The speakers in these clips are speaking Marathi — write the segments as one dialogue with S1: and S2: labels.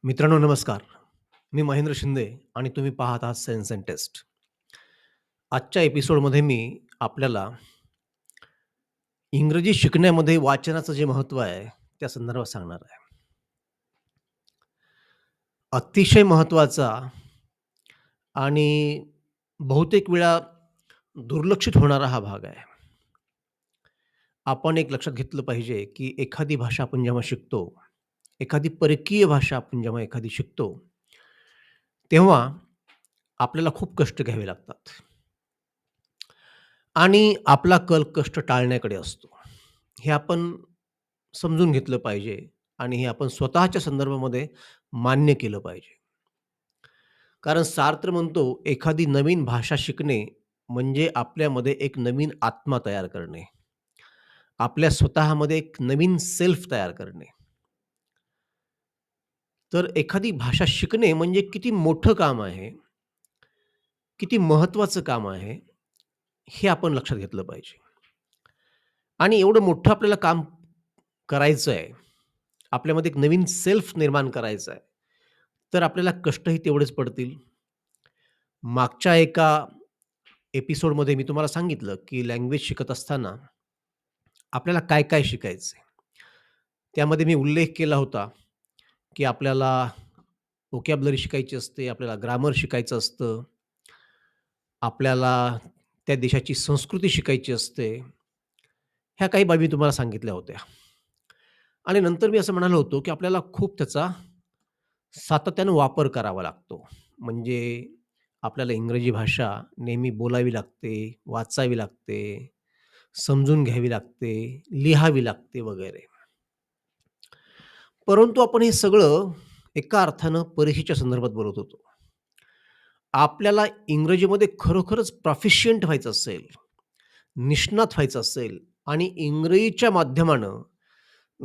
S1: मित्रांनो नमस्कार. मी महेंद्र शिंदे आणि तुम्ही पाहत आहात सेन्स अँड टेस्ट. आजच्या एपिसोडमध्ये मी आपल्याला इंग्रजी शिकण्यामध्ये वाचनाचं जे महत्त्व आहे, त्या संदर्भात सांगणार आहे. अतिशय महत्त्वाचा आणि बहुतेक वेळा दुर्लक्षित होणारा हा भाग आहे. आपण एक लक्षात घेतलं पाहिजे, की एखादी भाषा आपण जेव्हा शिकतो, एखादी परकीय भाषा आपण जेव्हा एखादी शिकतो, तेव्हा आपल्याला खूप कष्ट घ्यावे लागतात. आणि आपला कल कष्ट टाळण्याकडे असतो. हे आपण समजून घेतलं पाहिजे आणि हे आपण स्वतःच्या संदर्भामध्ये मान्य केलं पाहिजे. कारण सार्त्र म्हणतो, एखादी नवीन भाषा शिकणे म्हणजे आपल्यामध्ये एक नवीन आत्मा तयार करणे. आपल्या स्वतःमध्ये एक नवीन सेल्फ तयार करणे. तर एखादी भाषा शिकणे म्हणजे किती मोठं काम आहे, किती महत्त्वाचं काम आहे, हे आपण लक्षात घेतलं पाहिजे. आणि एवढं मोठं आपल्याला काम करायचं आहे. आपल्यामध्ये एक नवीन सेल्फ निर्माण करायचा आहे. तर आपल्याला कष्टही तेवढेच पडतील. मागच्या एका एपिसोडमध्ये मी तुम्हाला सांगितलं, की लँग्वेज शिकत असताना आपल्याला काय-काय शिकायचं आहे. त्यामध्ये मी उल्लेख केला होता, की आपल्याला व्होकॅब्युलरी शिकायची असते, आपल्याला ग्रामर शिकायचं असतं, आपल्याला त्या देशाची संस्कृती शिकायची असते. ह्या काही बाबी तुम्हाला सांगितल्या होत्या. आणि नंतर मी असं म्हणालो होतो, की आपल्याला खूप त्याचा सातत्यानं वापर करावा लागतो. म्हणजे आपल्याला इंग्रजी भाषा नेहमी बोलावी लागते, वाचावी लागते, समजून घ्यावी लागते, लिहावी लागते वगैरे. परंतु आपण हे सगळं एका अर्थानं परीक्षेच्या संदर्भात बोलत होतो. आपल्याला इंग्रजीमध्ये खरोखरच प्रॉफिशियंट व्हायचं असेल, निष्णात व्हायचं असेल आणि इंग्रजीच्या माध्यमानं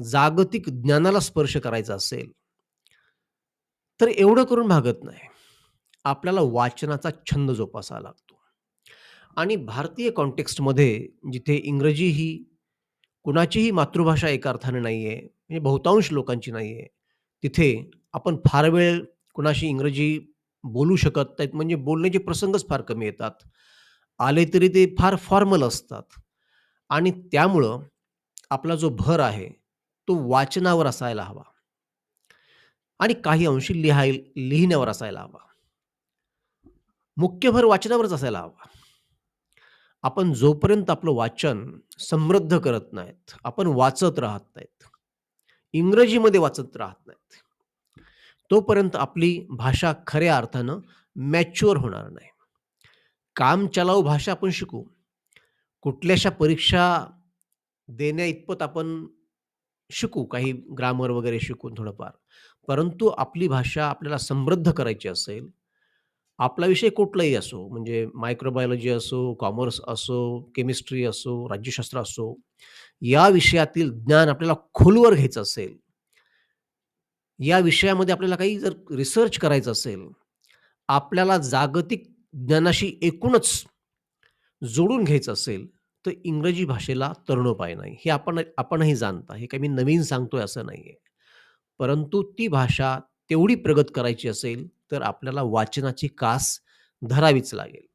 S1: जागतिक ज्ञानाला स्पर्श करायचा असेल, तर एवढं करून भागत नाही. आपल्याला वाचनाचा छंद जोपासावा लागतो आणि भारतीय कॉन्टेक्स्टमध्ये जिथे इंग्रजी ही कुणाचीही मातृभाषा एका अर्थाने नाहीये, म्हणजे बहुतांश लोकांची नाहीये. तिथे आपण फार वेळ कुणाशी इंग्रजी बोलू शकत नाहीत, म्हणजे बोलण्याचे प्रसंगच फार कमी येतात. आले तरी ते फार फॉर्मल असतात आणि त्यामुळं आपला जो भर आहे, तो वाचनावर असायला हवा आणि काही अंशी लिहिण्यावर असायला हवा. मुख्य भर वाचनावरच असायला हवा. आपण जोपर्यंत आपलं वाचन समृद्ध करत नाहीत, आपण वाचत राहत नाहीत, इंग्रजीमध्ये वाचत राहत नाहीत, तोपर्यंत आपली भाषा खऱ्या अर्थानं मॅच्युअर होणार नाही. कामचलाऊ भाषा आपण शिकू. कुठल्याशा परीक्षा देण्याइतपत आपण शिकू, काही ग्रामर वगैरे शिकून थोडंफार. परंतु आपली भाषा आपल्याला समृद्ध करायची असेल, आपला विषय कुठलाही असो, म्हणजे मायक्रोबायोलॉजी असो, कॉमर्स असो, केमिस्ट्री असो, राज्यशास्त्र असो, या विषयातील ज्ञान आपल्याला खोलवर घ्यायचं असेल, या विषयामध्ये आपल्याला काही जर रिसर्च करायचं असेल, आपल्याला जागतिक ज्ञानाशी एकूणच जोडून घ्यायचं असेल, तर इंग्रजी भाषेला तरुणोपाय नाही. हे आपणही जाणता. हे काही मी नवीन सांगतोय असं नाहीये. परंतु ती भाषा तेवढी प्रगत करायची असेल, तर आपल्याला वाचनाची कास धरावीच लागेल.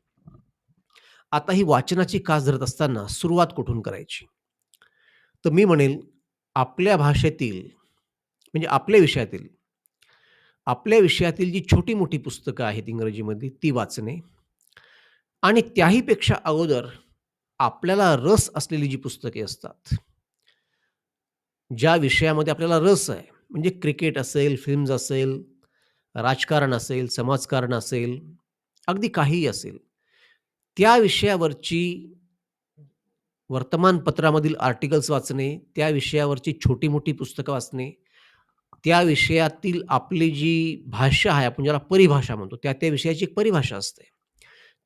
S1: आता ही वाचनाची कास धरत असताना सुरुवात कुठून करायची? तर मी म्हणेल, आपल्या भाषेतील म्हणजे आपल्या विषयातील जी छोटी-मोठी पुस्तकं आहेत इंग्रजीमध्ये ती वाचणे आणि त्याही पेक्षा अगोदर आपल्याला रस असलेली जी पुस्तके असतात, ज्या विषयामध्ये आपल्याला रस आहे, म्हणजे क्रिकेट असेल, फिल्म्स असेल, राजकारण असेल, समाजकारण असेल, अगदी काहीही असेल. त्या विषयावरची वर्तमानपत्रामधील आर्टिकल्स वाचणे, त्या विषयावरची छोटी-मोठी पुस्तकं वाचणे, त्या विषयातील आपली जी भाषा आहे, आपण ज्याला परिभाषा म्हणतो, त्या विषयाची एक परिभाषा असते.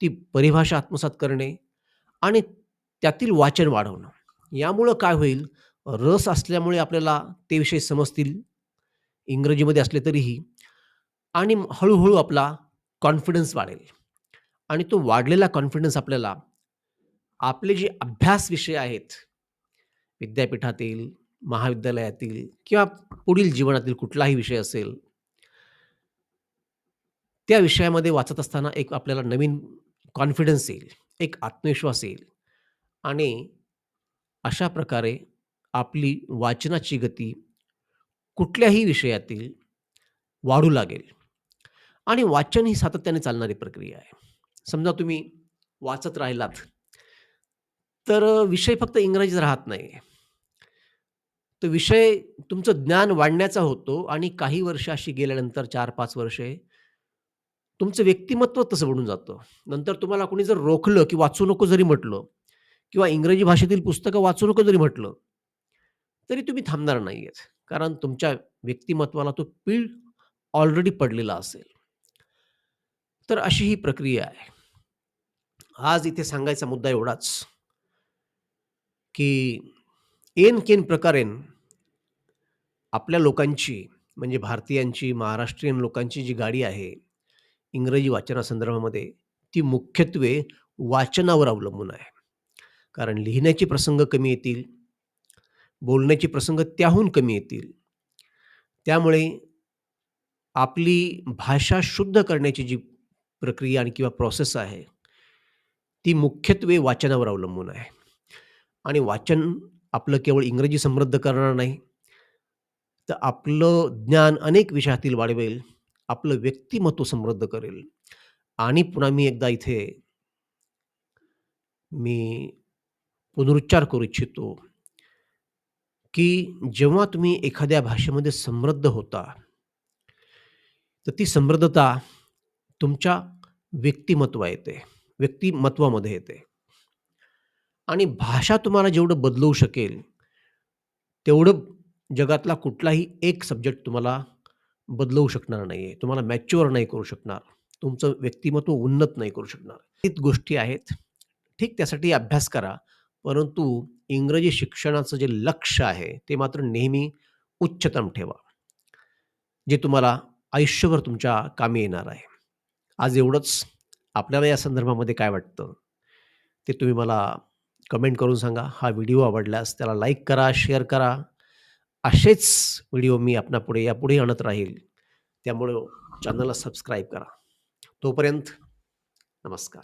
S1: ती परिभाषा आत्मसात करणे आणि त्यातील वाचन वाढवणं. यामुळं काय होईल, रस असल्यामुळे आपल्याला ते विषय समजतील, इंग्रजीमध्ये असले तरीही आणि हळू आपला कॉन्फिडन्स वाढेल आणि तो वाढलेला कॉन्फिडन्स आपल्याला आपले जे अभ्यास विषय आहेत, विद्यापीठातील, महाविद्यालयातील किंवा पुढील जीवनातील कुठलाही विषय असेल, त्या विषयामध्ये वाचत असताना एक आपल्याला नवीन कॉन्फिडन्स येईल, एक आत्मविश्वास येईल आणि अशा प्रकारे आपली वाचनाची गती कुठल्याही विषयातील वाढू लागेल आणि वाचन ही सातत्याने चालणारी प्रक्रिया आहे. समजा तुम्ही वाचत राहिलात, तर विषय फक्त इंग्रजीत राहत नाही. तो विषय तुमचं ज्ञान वाढण्याचा होतो आणि काही वर्ष अशी गेल्यानंतर 4-5 वर्षे तुमचं व्यक्तिमत्व तसं बनून जातं. नंतर तुम्हाला कोणी जर रोखलं, की वाचू नको जरी म्हटलं किंवा इंग्रजी भाषेतील पुस्तकं वाचू नको जरी म्हटलं, तरी तुम्ही थांबणार नाहीयेत. कारण तुमच्या व्यक्तिमत्त्वाला तो पीळ ऑलरेडी पडलेला असेल. तर अशी ही प्रक्रिया आहे. आज इथे सांगायचा मुद्दा एवढाच, की ऐन-केन प्रकारेन आपल्या लोकांची म्हणजे भारतीयांची, महाराष्ट्रीयन लोकांची जी गाडी आहे, इंग्रजी वाचनासंदर्भामध्ये, ती मुख्यत्वे वाचनावर अवलंबून आहे. कारण लिहिण्याचे प्रसंग कमी येतील, बोलण्याचे प्रसंग त्याहून कमी येतील. त्यामुळे आपली भाषा शुद्ध करण्याची जी प्रक्रिया आणि किंवा प्रोसेस आहे, ती मुख्यत्वे वाचनावर अवलंबून आहे. आणि वाचन आपलं केवळ इंग्रजी समृद्ध करणार नाही, तर आपलं ज्ञान अनेक विषयातील वाढवेल, आपलं व्यक्तिमत्व समृद्ध करेल. आणि पुन्हा मी एकदा इथे मी पुनरुच्चार करू इच्छितो, की जेव्हा तुम्ही एखाद्या भाषेमध्ये समृद्ध होता, तर ती समृद्धता तुमच्या व्यक्तिमत्वामध्ये येते आणि भाषा तुम्हाला जेवढं बदलवू शकेल, तेवढं जगातला कुठलाही एक सब्जेक्ट तुम्हाला बदलवू शकणार नाहीये. तुम्हाला मॅच्युअर नाही करू शकणार. तुमचं व्यक्तिमत्व उन्नत नाही करू शकणार. हीच गोष्टी आहेत. ठीक त्यासाठी अभ्यास करा. परंतु इंग्रजी शिक्षणाचं जे लक्ष्य आहे, ते मात्र नेहमी उच्चतम ठेवा. जे तुम्हाला आयुष्यभर तुमच्या कामी येणार आहे. आज एवढंच. आपल्याला या संदर्भामध्ये काय वाटतं? ते तुम्ही मला कमेंट करून सांगा. हा व्हिडिओ आवडल्यास त्याला लाईक करा, शेअर करा. असेच व्हिडिओ मी आपणापुढे यापुढेही आणत राहील. त्यामुळं चॅनलला सबस्क्राईब करा. तोपर्यंत नमस्कार.